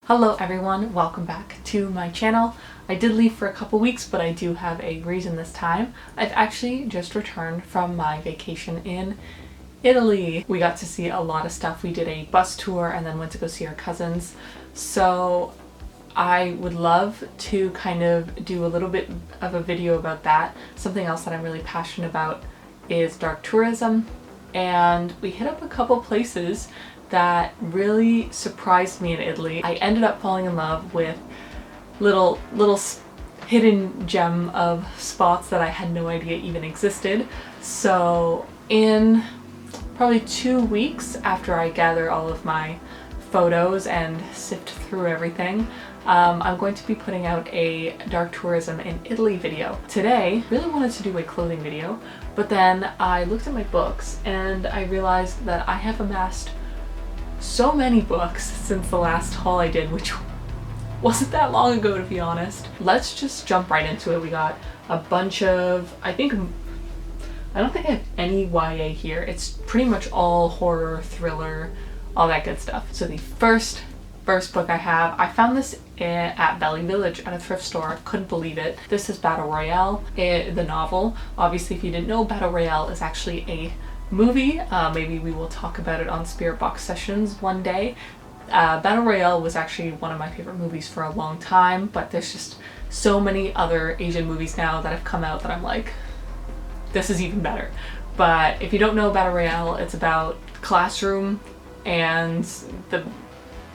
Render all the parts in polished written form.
Hello everyone, welcome back to my channel. I did leave for a couple weeks, but I do have a reason this time. I've actually just returned from my vacation in Italy. We got to see a lot of stuff. We did a bus tour and then went to go see our cousins. So I would love to kind of do a little bit of a video about that. Something else that I'm really passionate about is dark tourism. And we hit up a couple places that really surprised me in Italy. I ended up falling in love with little hidden gem of spots that I had no idea even existed. So in probably 2 weeks after I gather all of my photos and sift through everything, I'm going to be putting out a dark tourism in Italy video. Today, I really wanted to do a clothing video, but then I looked at my books and I realized that I have amassed so many books since the last haul I did, which wasn't that long ago to be honest. Let's just jump right into it. We got a bunch of, I don't think I have any YA here. It's pretty much all horror, thriller, all that good stuff. So the first book I have, I found this at Valley Village at a thrift store. Couldn't believe it. This is Battle Royale, the novel. Obviously, if you didn't know, Battle Royale is actually a movie. Maybe we will talk about it on Spirit Box Sessions one day. Battle Royale was actually one of my favorite movies for a long time, but there's just so many other Asian movies now that have come out that I'm like, this is even better. But if you don't know Battle Royale, it's about classroom, and the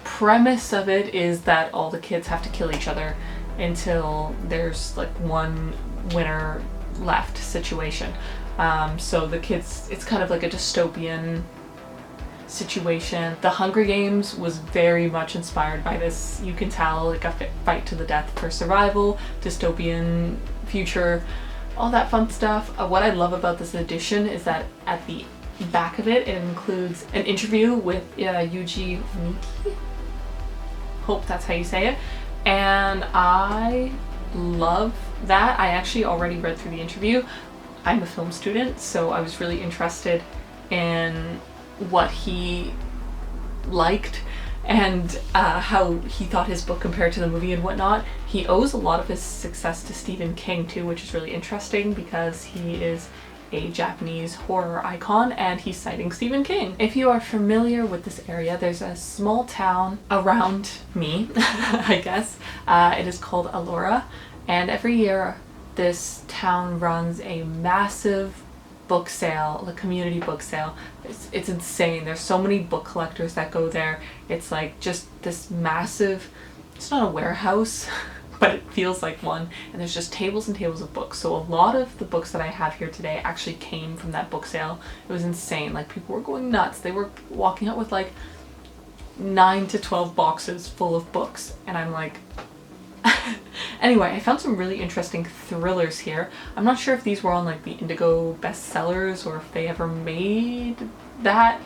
premise of it is that all the kids have to kill each other until there's like one winner left situation. So the kids, it's kind of like a dystopian situation. The Hunger Games was very much inspired by this. You can tell, like a fight to the death for survival, dystopian future, all that fun stuff. What I love about this edition is that at the back of it, it includes an interview with Yuji Miki. Hope that's how you say it. And I love that. I actually already read through the interview. I'm a film student, so I was really interested in what he liked and how he thought his book compared to the movie and whatnot. He owes a lot of his success to Stephen King too, which is really interesting because he is a Japanese horror icon and he's citing Stephen King. If you are familiar with this area, there's a small town around me, I guess. It is called Allora, and every year this town runs a massive book sale, a community book sale. It's insane. There's so many book collectors that go there. It's like just this massive, it's not a warehouse, but it feels like one. And there's just tables and tables of books. So a lot of the books that I have here today actually came from that book sale. It was insane. Like people were going nuts. They were walking out with like 9 to 12 boxes full of books. And I'm like, anyway, I found some really interesting thrillers here. I'm not sure if these were on like the Indigo bestsellers or if they ever made that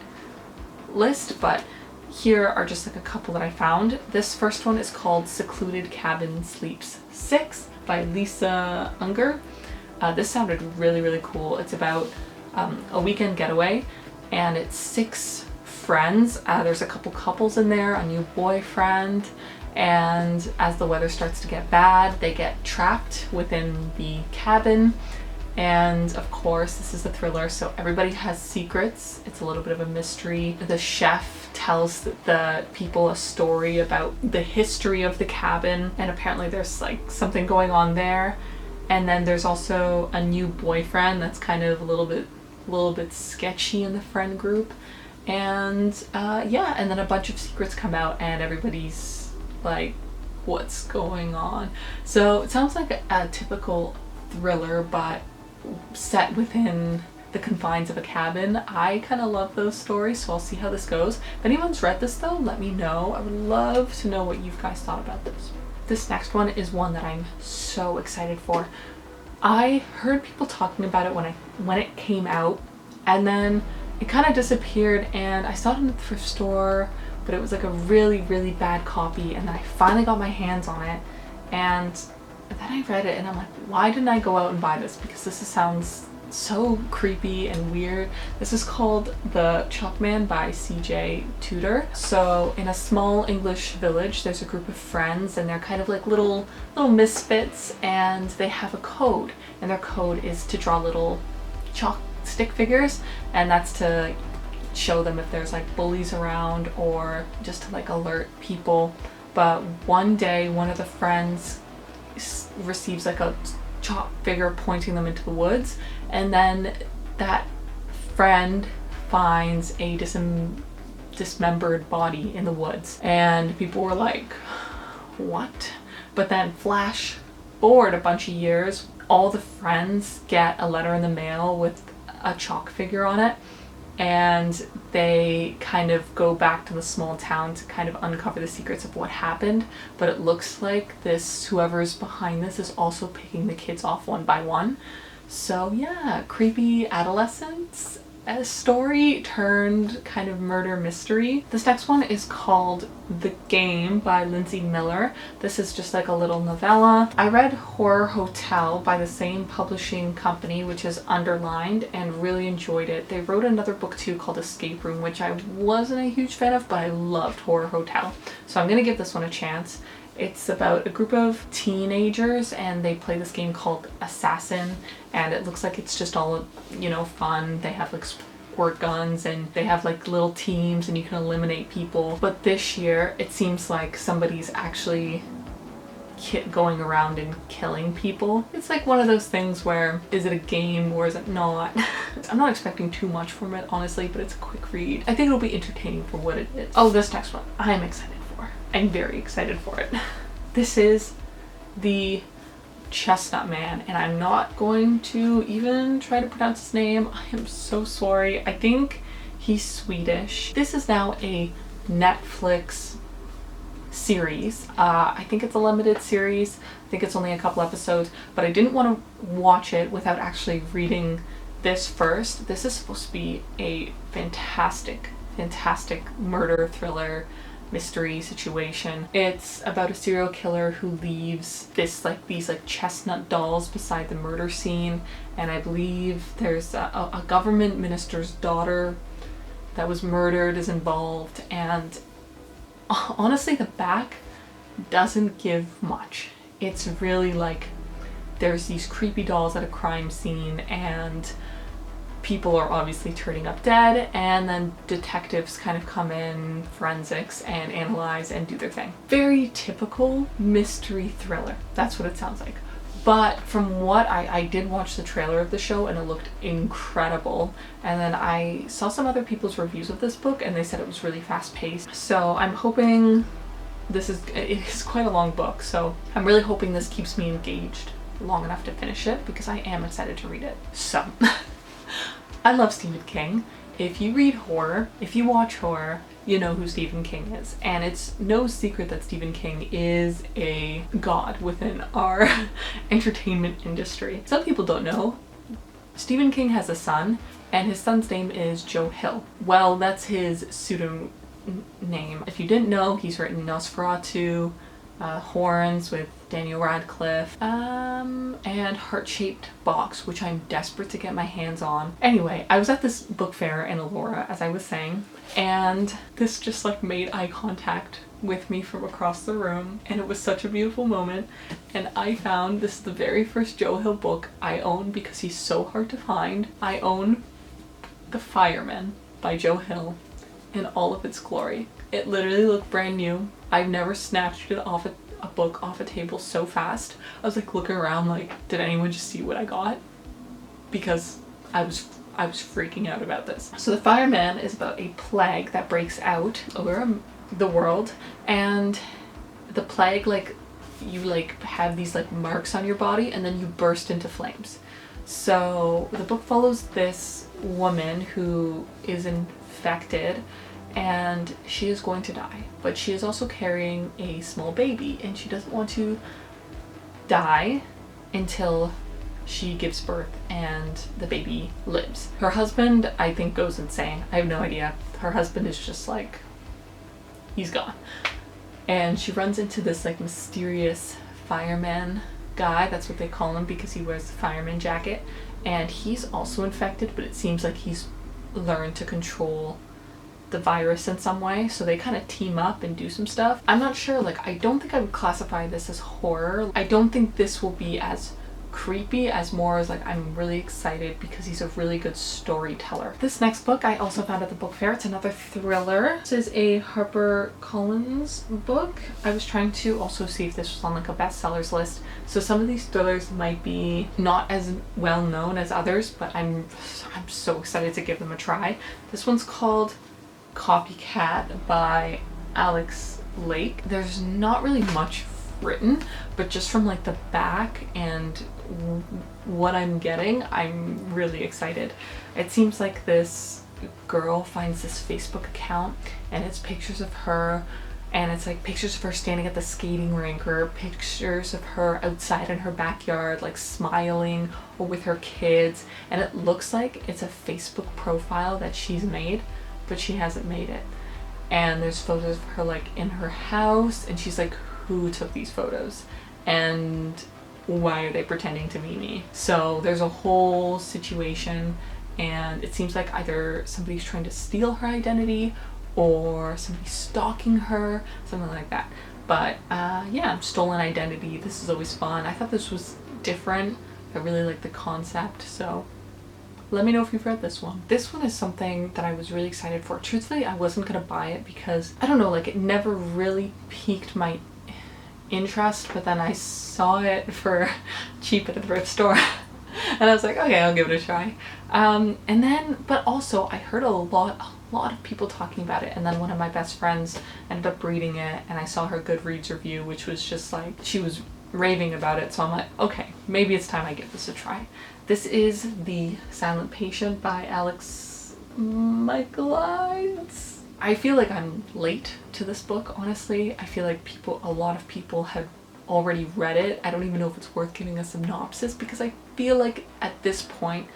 list, but here are just like a couple that I found. This first one is called Secluded Cabin Sleeps 6 by Lisa Unger. This sounded really cool. It's about a weekend getaway and it's 6 friends. There's a couple couples in there, a new boyfriend, and as the weather starts to get bad, they get trapped within the cabin. And of course, this is a thriller, so everybody has secrets. It's a little bit of a mystery. The chef tells the people a story about the history of the cabin, and apparently there's like something going on there. And then there's also a new boyfriend that's kind of a little bit sketchy in the friend group. And yeah, and then a bunch of secrets come out and everybody's like, what's going on? So it sounds like a typical thriller, but set within the confines of a cabin. I kind of love those stories, so I'll see how this goes. If anyone's read this though, let me know. I would love to know what you guys thought about this. This next one is one that I'm so excited for. I heard people talking about it when it came out, and then it kind of disappeared, and I saw it in the thrift store, but it was like a really bad copy, and then I finally got my hands on it, and then I read it and I'm like, why didn't I go out and buy this? Because this sounds so creepy and weird. This is called The Chalkman by Cj Tudor. So in a small English village, there's a group of friends, and they're kind of like little misfits, and they have a code, and their code is to draw little chalk stick figures, and that's to show them if there's like bullies around or just to like alert people. But one day, one of the friends receives like a chalk figure pointing them into the woods, and then that friend finds a dismembered body in the woods, and people were like, what? But then flash forward a bunch of years, all the friends get a letter in the mail with a chalk figure on it, and they kind of go back to the small town to kind of uncover the secrets of what happened. But it looks like whoever's behind this is also picking the kids off one by one. So yeah, creepy adolescence story turned kind of murder mystery. This next one is called The Game by Lindsay Miller. This is just like a little novella. I read Horror Hotel by the same publishing company, which is underlined, and really enjoyed it. They wrote another book too called Escape Room, which I wasn't a huge fan of, but I loved Horror Hotel. So I'm gonna give this one a chance. It's about a group of teenagers, and they play this game called Assassin, and it looks like it's just all, you know, fun. They have like squirt guns, and they have like little teams, and you can eliminate people. But this year, it seems like somebody's actually going around and killing people. It's like one of those things where, is it a game or is it not? I'm not expecting too much from it, honestly, but it's a quick read. I think it'll be entertaining for what it is. Oh, this next one, I'm excited for. I'm very excited for it. This is The Chestnut Man, and I'm not going to even try to pronounce his name. I am so sorry. I think he's Swedish. This is now a Netflix series. I think it's a limited series. I think it's only a couple episodes, but I didn't want to watch it without actually reading this first. This is supposed to be a fantastic murder thriller mystery situation. It's about a serial killer who leaves these chestnut dolls beside the murder scene, and I believe there's a government minister's daughter that was murdered is involved, and honestly the back doesn't give much. It's really like there's these creepy dolls at a crime scene, and people are obviously turning up dead, and then detectives kind of come in, forensics, and analyze and do their thing. Very typical mystery thriller. That's what it sounds like. But from what I did watch the trailer of the show, and it looked incredible. And then I saw some other people's reviews of this book, and they said it was really fast paced. So I'm hoping it is quite a long book. So I'm really hoping this keeps me engaged long enough to finish it, because I am excited to read it. So I love Stephen King. If you read horror, if you watch horror, you know who Stephen King is. And it's no secret that Stephen King is a god within our entertainment industry. Some people don't know. Stephen King has a son, and his son's name is Joe Hill. Well, that's his pseudonym. If you didn't know, he's written Nosferatu, Horns with Daniel Radcliffe, and Heart-Shaped Box, which I'm desperate to get my hands on. Anyway, I was at this book fair in Aurora, as I was saying, and this just like made eye contact with me from across the room, and it was such a beautiful moment. And I found this is the very first Joe Hill book I own, because he's so hard to find. I own The Fireman by Joe Hill in all of its glory. It literally looked brand new. I've never snatched it off a book off a table so fast. I was like looking around like, did anyone just see what I got? Because I was freaking out about this. So The Fireman is about a plague that breaks out over the world, and the plague, like, you like have these like marks on your body, and then you burst into flames. So the book follows this woman who is infected, and she is going to die, but she is also carrying a small baby, and she doesn't want to die until she gives birth and the baby lives. Her husband, I think, goes insane. I have no idea. Her husband is just like, he's gone. And she runs into this like mysterious fireman guy. That's what they call him, because he wears the fireman jacket, and he's also infected, but it seems like he's learned to control the virus in some way, so they kind of team up and do some stuff. I'm not sure, like, I don't think I would classify this as horror. I don't think this will be as creepy as more as like I'm really excited because he's a really good storyteller. This next book I also found at the book fair. It's another thriller. This is a HarperCollins book. I was trying to also see if this was on like a bestsellers list, so some of these thrillers might be not as well known as others, but I'm so excited to give them a try. This one's called Copycat by Alex Lake. There's not really much written, but just from like the back and what I'm getting, I'm really excited. It seems like this girl finds this Facebook account and it's pictures of her, and it's like pictures of her standing at the skating rink or pictures of her outside in her backyard like smiling or with her kids, and it looks like it's a Facebook profile that she's made, but she hasn't made it. And there's photos of her like in her house, and she's like, who took these photos and why are they pretending to be me? So there's a whole situation, and it seems like either somebody's trying to steal her identity or somebody's stalking her, something like that. But yeah, stolen identity, this is always fun. I thought this was different. I really like the concept, so let me know if you've read this one. This one is something that I was really excited for. Truthfully, I wasn't gonna buy it because, I don't know, like it never really piqued my interest, but then I saw it for cheap at a thrift store and I was like, okay, I'll give it a try. And then, but also I heard a lot of people talking about it, and then one of my best friends ended up reading it, and I saw her Goodreads review, which was just like, she was raving about it, so I'm like, okay, maybe it's time I give this a try. This is The Silent Patient by Alex Michaelides. I feel like I'm late to this book, honestly. I feel like a lot of people have already read it. I don't even know if it's worth giving a synopsis, because I feel like at this point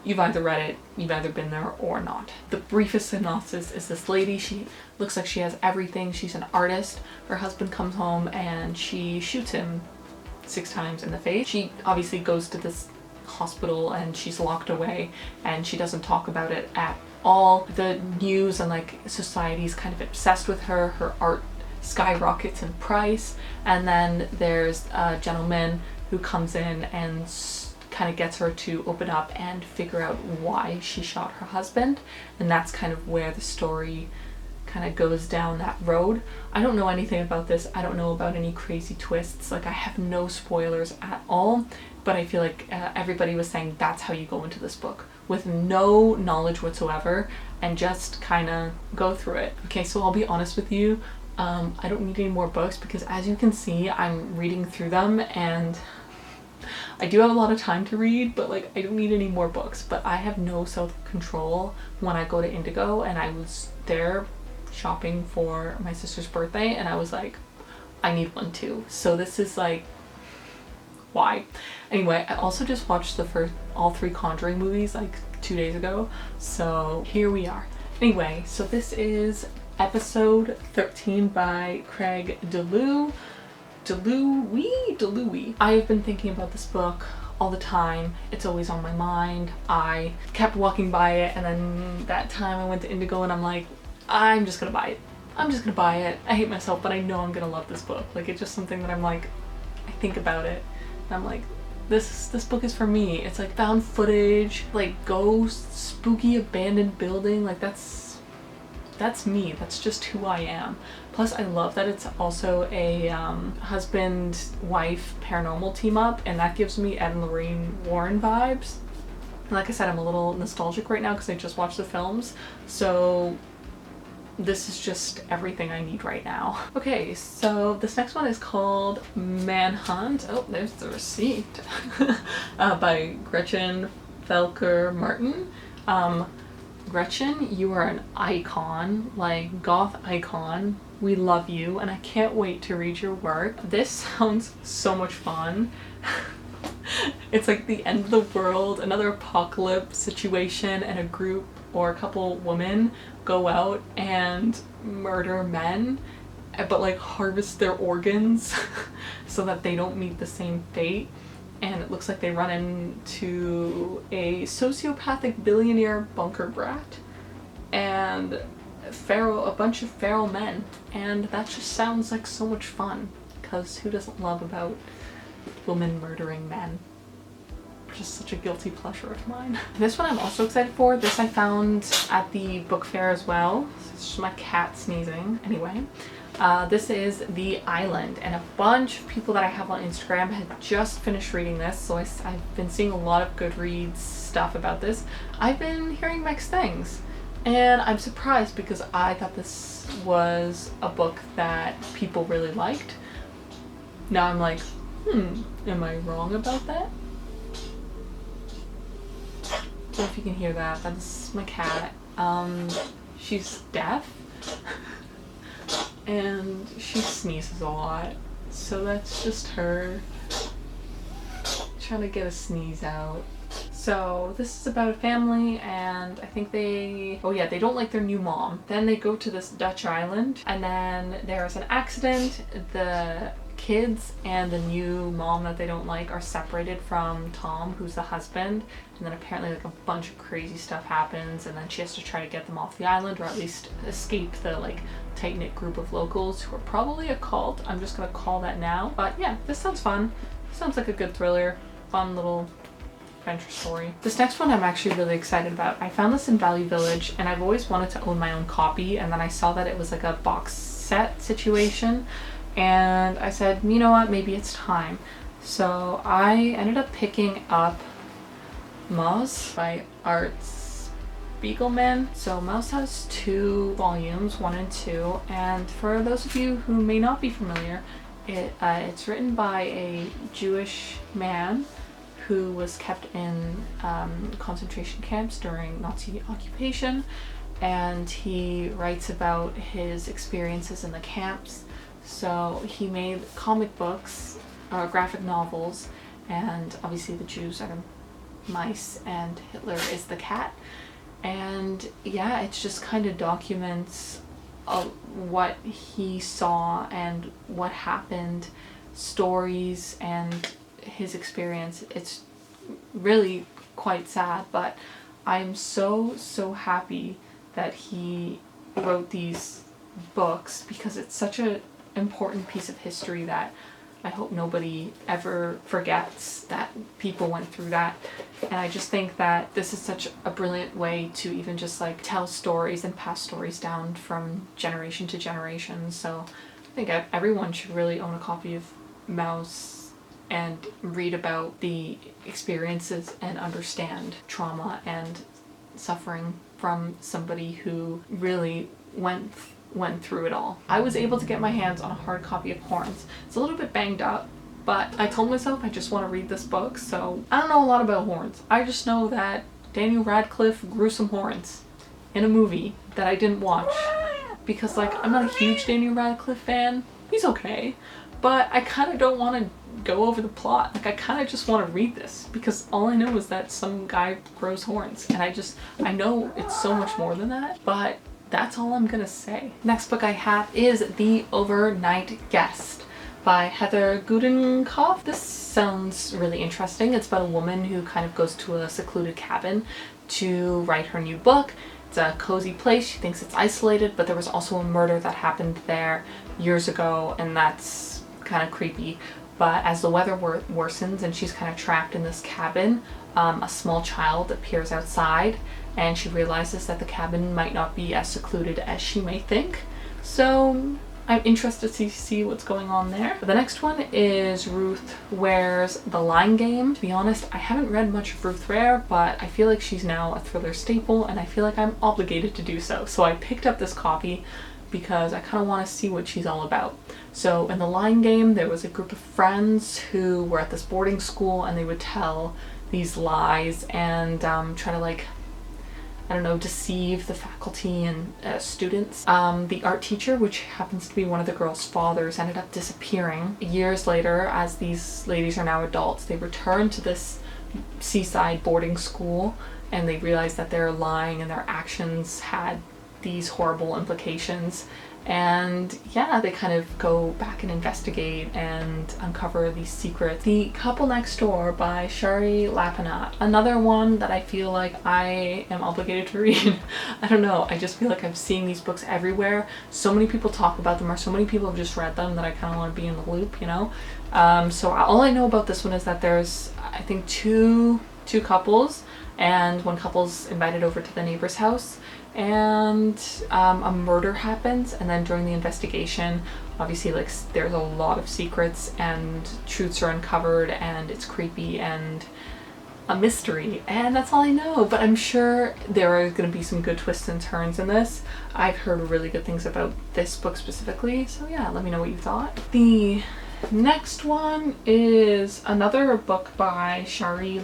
you've either read it, you've either been there or not. The briefest synopsis is this lady, she looks like she has everything. She's an artist. Her husband comes home and she shoots him 6 times in the face. She obviously goes to this hospital and she's locked away, and she doesn't talk about it at all. The news and like society's kind of obsessed with her. Her art skyrockets in price, and then there's a gentleman who comes in and kind of gets her to open up and figure out why she shot her husband, and that's kind of where the story kind of goes down that road. I don't know anything about this. I don't know about any crazy twists. Like, I have no spoilers at all, but I feel like everybody was saying that's how you go into this book, with no knowledge whatsoever, and just kind of go through it. Okay, so I'll be honest with you, I don't need any more books, because as you can see, I'm reading through them, and I do have a lot of time to read, but like, I don't need any more books. But I have no self-control when I go to Indigo, and I was there shopping for my sister's birthday, and I was like, I need one too. So this is like, why? Anyway, I also just watched all 3 Conjuring movies like 2 days ago, so here we are. Anyway, so this is episode 13 by Craig Deluwe. I have been thinking about this book all the time. It's always on my mind. I kept walking by it, and then that time I went to Indigo and I'm like, I'm just gonna buy it. I'm just gonna buy it. I hate myself, but I know I'm gonna love this book. Like, it's just something that I'm like, I think about it and I'm like, this book is for me. It's like found footage, like ghosts, spooky abandoned building, like that's me. That's just who I am. Plus, I love that it's also a husband-wife paranormal team up, and that gives me Ed and Lorraine Warren vibes. And like I said, I'm a little nostalgic right now because I just watched the films, so this is just everything I need right now. Okay, so this next one is called Manhunt. Oh, there's the receipt. By Gretchen Felker Martin. Gretchen, you are an icon, like goth icon. We love you, and I can't wait to read your work. This sounds so much fun. It's like the end of the world, another apocalypse situation, and a group or a couple women go out and murder men, but like harvest their organs so that they don't meet the same fate. and it looks like they run into a sociopathic billionaire bunker brat and a bunch of feral men, and that just sounds like so much fun, because who doesn't love about women murdering men? Just such a guilty pleasure of mine. This one I'm also excited for. This I found at the book fair as well. It's just my cat sneezing. Anyway, this is The Island, and a bunch of people that I have on Instagram had just finished reading this, so I've been seeing a lot of Goodreads stuff about this. I've been hearing mixed things, and I'm surprised because I thought this was a book that people really liked. Now I'm like, am I wrong about that? I don't know if you can hear that. That's my cat. She's deaf and she sneezes a lot. So that's just her trying to get a sneeze out. So this is about a family, and I think they don't like their new mom. Then they go to this Dutch island, and then there's an accident. The kids and the new mom that they don't like are separated from Tom, who's the husband, and then apparently like a bunch of crazy stuff happens, and then she has to try to get them off the island, or at least escape the like tight-knit group of locals who are probably a cult. I'm just gonna call that now. But yeah, this sounds fun. Sounds like a good thriller, fun little adventure story. This next one I'm actually really excited about. I found this in Value Village, and I've always wanted to own my own copy, and then I saw that it was like a box set situation, and I said, you know what, maybe it's time. So I ended up picking up Mouse by Art Spiegelman. So Mouse has 2 volumes, 1 and 2, and for those of you who may not be familiar, it's written by a Jewish man who was kept in concentration camps during Nazi occupation, and he writes about his experiences in the camps. So he made comic books, graphic novels, and obviously the Jews are the mice and Hitler is the cat. And yeah, it just kind of documents what he saw and what happened, stories and his experience. It's really quite sad, but I'm so happy that he wrote these books, because it's such an important piece of history that I hope nobody ever forgets that people went through that. And I just think that this is such a brilliant way to even just like tell stories and pass stories down from generation to generation. So I think everyone should really own a copy of Mouse and read about the experiences and understand trauma and suffering from somebody who really went through it all. I was able to get my hands on a hard copy of Horns. It's a little bit banged up, but I told myself I just want to read this book, so I don't know a lot about horns. I just know that Daniel Radcliffe grew some horns in a movie that I didn't watch, because like I'm not a huge Daniel Radcliffe fan. He's okay, but I kind of don't want to go over the plot. Like I kind of just want to read this, because all I know is that some guy grows horns, and I know it's so much more than that, but that's all I'm gonna say. Next book I have is The Overnight Guest by Heather Gudenkauf. This sounds really interesting. It's about a woman who kind of goes to a secluded cabin to write her new book. It's a cozy place. She thinks it's isolated, but there was also a murder that happened there years ago, and that's kind of creepy. But as the weather worsens and she's kind of trapped in this cabin, a small child appears outside, and she realizes that the cabin might not be as secluded as she may think. So I'm interested to see what's going on there. The next one is Ruth Ware's The Line Game. To be honest, I haven't read much of Ruth Ware, but I feel like she's now a thriller staple, and I feel like I'm obligated to do so. So I picked up this copy because I kind of want to see what she's all about. So in The Line Game, there was a group of friends who were at this boarding school, and they would tell these lies and try to, like, I don't know, deceive the faculty and students. The art teacher, which happens to be one of the girls' fathers, ended up disappearing. Years later, as these ladies are now adults, they return to this seaside boarding school, and they realize that they're lying and their actions had these horrible implications. And yeah, they kind of go back and investigate and uncover these secrets. The Couple Next Door by Shari. Another one that I feel like I am obligated to read. I don't know, I just feel like I'm seeing these books everywhere. So many people talk about them, or so many people have just read them, that I kind of want to be in the loop, you know? So all I know about this one is that there's, I think, two couples, and one couple's invited over to the neighbor's house, and a murder happens, and then during the investigation, obviously, like, there's a lot of secrets and truths are uncovered, and it's creepy and a mystery, and that's all I know. But I'm sure there are going to be some good twists and turns in this. I've heard really good things about this book specifically, so yeah, let me know what you thought. The next one is another book by Shari.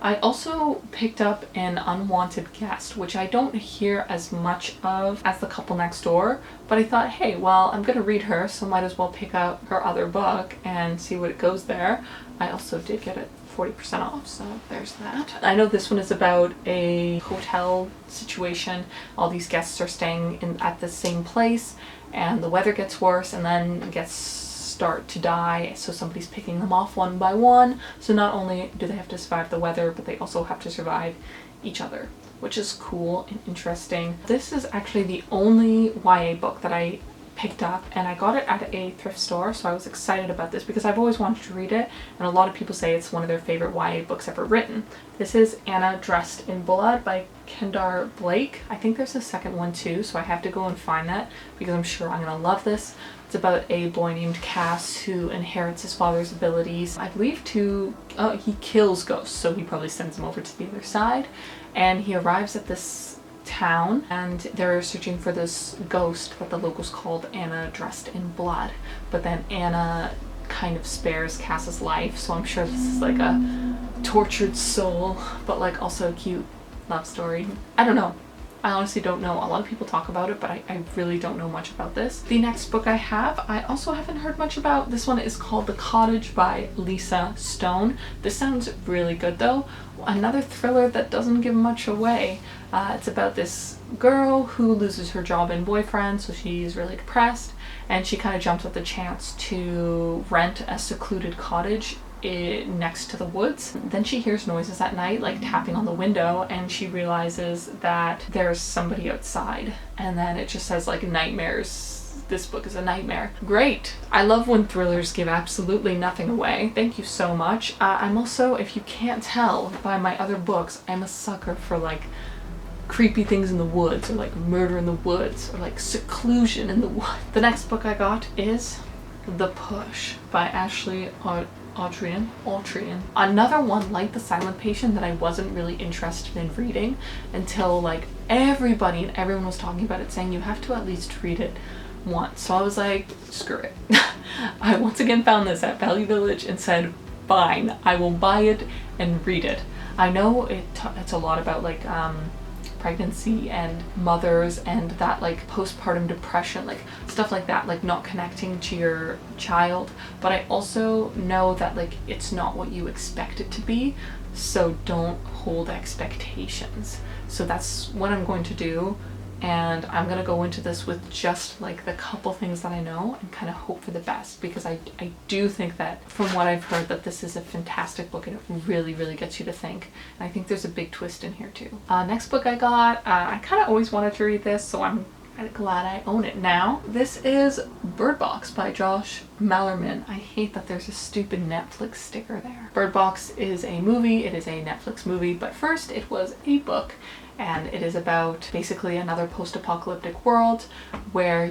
I also picked up An Unwanted Guest, which I don't hear as much of as The Couple Next Door, but I thought, hey, well, I'm gonna read her, so might as well pick up her other book and see what it goes there. I also did get it 40% off, so there's that. I know this one is about a hotel situation. All these guests are staying at the same place, and the weather gets worse, and then start to die, so somebody's picking them off one by one. So not only do they have to survive the weather, but they also have to survive each other, which is cool and interesting. This is actually the only YA book that I picked up, and I got it at a thrift store, so I was excited about this because I've always wanted to read it, and a lot of people say it's one of their favorite YA books ever written. This is Anna Dressed in Blood by Kendar Blake. I think there's a second one too, so I have to go and find that because I'm sure I'm gonna love this. It's about a boy named Cass who inherits his father's abilities, I believe he kills ghosts, so he probably sends them over to the other side, and he arrives at this town, and they're searching for this ghost that the locals called Anna Dressed in Blood. But then Anna kind of spares Cass's life, so I'm sure this is like a tortured soul, but like also a cute love story. I don't know. I honestly don't know. A lot of people talk about it, but I really don't know much about this. The next book I have, I also haven't heard much about. This one is called The Cottage by Lisa Stone. This sounds really good though. Another thriller that doesn't give much away. It's about this girl who loses her job and boyfriend, so she's really depressed, and she kind of jumps at the chance to rent a secluded cottage next to the woods. Then she hears noises at night, like tapping on the window, and she realizes that there's somebody outside, and then it just says like nightmares. This book is a nightmare. Great. I love when thrillers give absolutely nothing away. Thank you so much. I'm also, if you can't tell by my other books, I'm a sucker for like creepy things in the woods, or like murder in the woods, or like seclusion in the woods. The next book I got is The Push by Ashley Autrian. Another one like The Silent Patient that I wasn't really interested in reading until like everyone was talking about it, saying you have to at least read it once. So I was like, screw it. I once again found this at Value Village and said, fine, I will buy it and read it. I know it's a lot about like pregnancy and mothers and that like postpartum depression, like stuff like that, like not connecting to your child, but I also know that like it's not what you expect it to be, so don't hold expectations. So that's what I'm going to do, and I'm gonna go into this with just like the couple things that I know and kind of hope for the best, because I do think that from what I've heard that this is a fantastic book and it really gets you to think. And I think there's a big twist in here too. Next book I got, I kind of always wanted to read this, so I'm glad I own it now. This is Bird Box by Josh Mallermann. I hate that there's a stupid Netflix sticker there. Bird Box is a movie, it is a Netflix movie, but first it was a book, and it is about basically another post-apocalyptic world where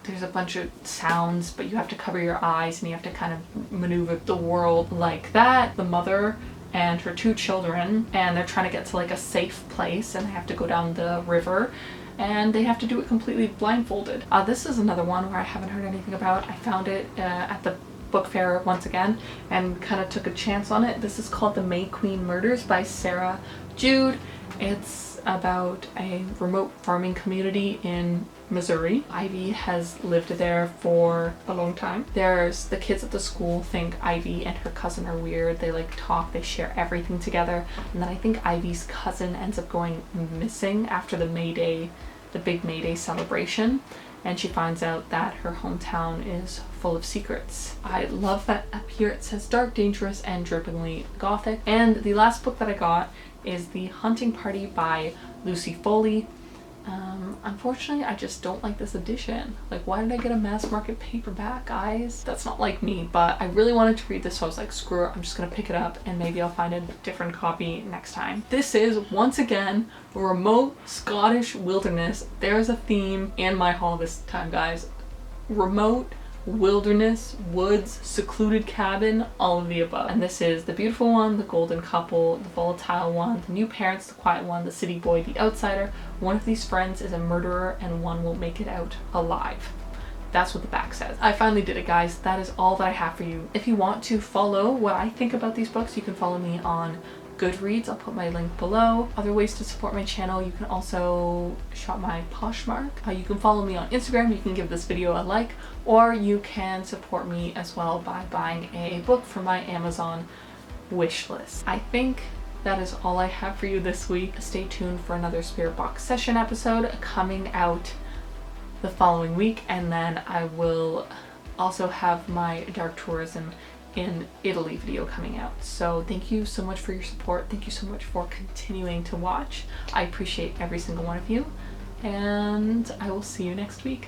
there's a bunch of sounds, but you have to cover your eyes and you have to kind of maneuver the world like that. The mother and her two children, and they're trying to get to like a safe place, and they have to go down the river, and they have to do it completely blindfolded. This is another one where I haven't heard anything about. I found it at the book fair once again and kind of took a chance on it. This is called The May Queen Murders by Sarah Jude. It's about a remote farming community in Missouri. Ivy has lived there for a long time. There's the kids at the school think Ivy and her cousin are weird. They like talk, they share everything together. And then I think Ivy's cousin ends up going missing after the May Day the big May Day celebration, and she finds out that her hometown is full of secrets. I love that up here it says dark, dangerous, and drippingly gothic. And the last book that I got is The Hunting Party by Lucy Foley. Unfortunately, I just don't like this edition. Like, why did I get a mass market paperback, guys? That's not like me, but I really wanted to read this, so I was like, screw it, I'm just gonna pick it up and maybe I'll find a different copy next time. This is, once again, a remote Scottish wilderness. There's a theme in my haul this time, guys. Remote wilderness, woods, secluded cabin, all of the above. And this is the beautiful one, the golden couple, the volatile one, the new parents, the quiet one, the city boy, the outsider. One of these friends is a murderer and one will make it out alive. That's what the back says. I finally did it, guys. That is all that I have for you. If you want to follow what I think about these books, you can follow me on Goodreads. I'll put my link below. Other ways to support my channel, you can also shop my Poshmark. You can follow me on Instagram. You can give this video a like, or you can support me as well by buying a book from my Amazon wish list. I think that is all I have for you this week. Stay tuned for another Spirit Box session episode coming out the following week, and then I will also have my Dark Tourism in Italy video coming out. So thank you so much for your support. Thank you so much for continuing to watch. I appreciate every single one of you, and I will see you next week.